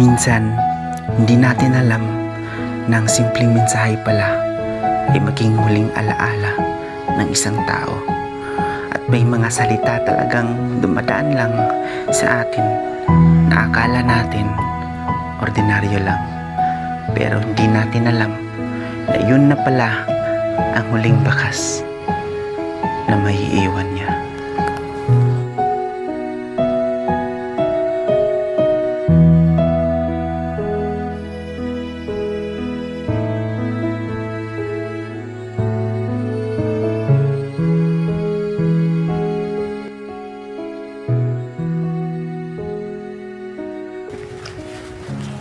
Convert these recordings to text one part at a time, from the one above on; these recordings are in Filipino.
Minsan, hindi natin alam na ang simpleng mensahe pala ay maging huling alaala ng isang tao. At may mga salita talagang dumadaan lang sa atin na akala natin ordinaryo lang. Pero hindi natin alam na yun na pala ang huling bakas na maiiwan niya.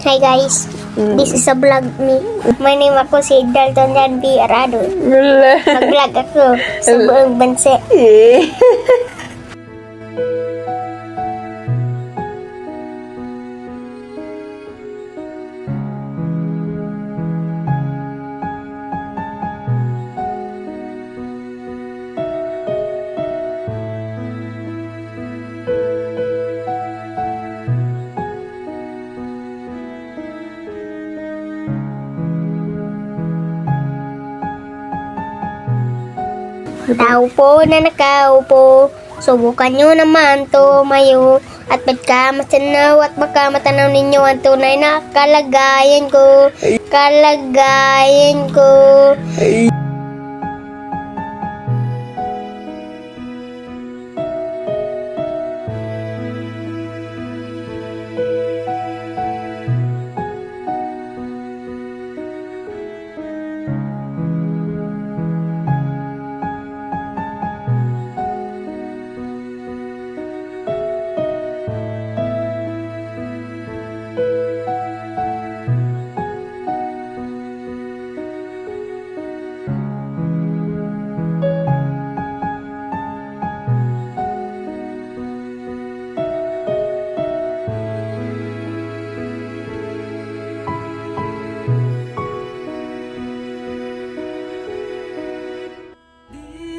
Hi guys, this is a vlog me. My name ako si Dalton Jan B. Arado. Mag-vlog ako sa buong bansa. Tao po na nakaupo, subukan nyo naman tumayo. At pagka matanaw at baka matanaw ninyo ang tunay na kalagayan ko. Kalagayan ko.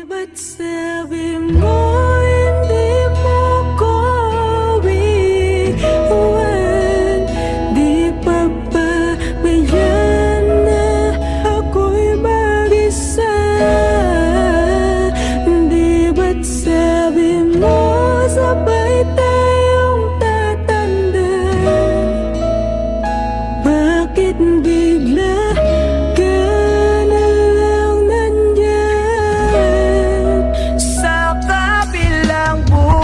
Ba't sabi mo hindi mo ko iwan? Di pa ba mayan na ako'y mag-isa? Di ba't sabi mo sabay tayong tatanda? Bakit bigla ka na lang nandyan sa kabilang buwan?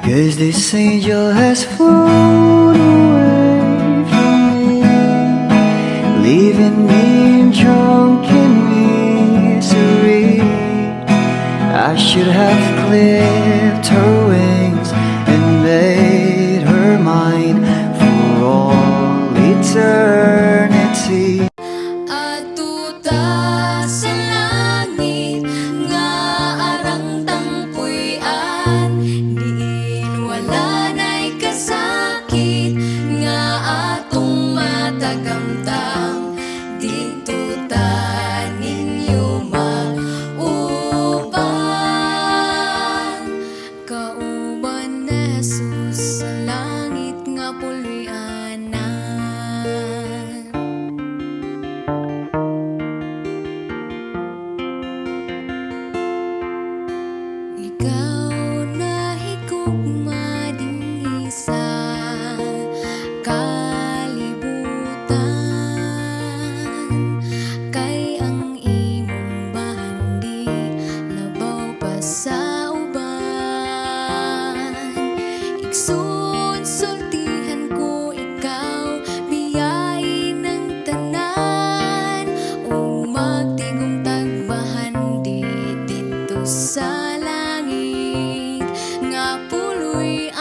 Cause this angel has flown away. leaving me drunk in misery. I should have clipped her wings and made her mine for all eternity. At tuta sa langit nga arang tangpuyan, diin wala na'y kasakit nga atong matagamtang. Dito ta ninyo mauban, kauban na Jesus sa langit nga pulwianan. Ikaw na higugma dinhi sa kalibutan, kay ang imong bandi labaw pa sa uban. Igsoon sultihan ko ikaw, biyain ng tanan, o magtigong tagbahan dito sa langit nga puluyan.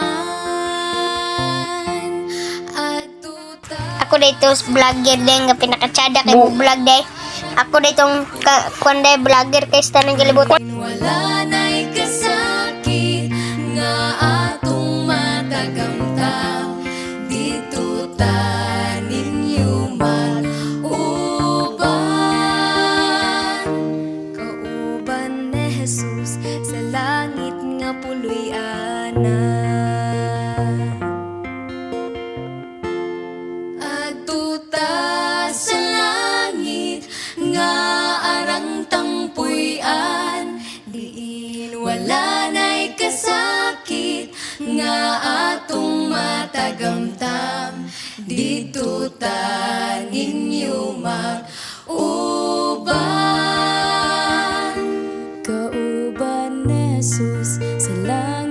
At tuta Ako dito vlogger din nga pinakatsada kay mo vlog day. Ako ditong kuan day vlogger kay sa tanang kalibutan. wala na'y kasakit nga atong matagamtang. Dito ta ninyo mag-uban, kauban ni Jesus sa langit nga puluyanan. Adtuta sa langit nga arang tangpuyan, diin wala na'y kasakit nga atong matagamtam. Dito ta ninyo mag-uban, kauban ni Jesus sa langit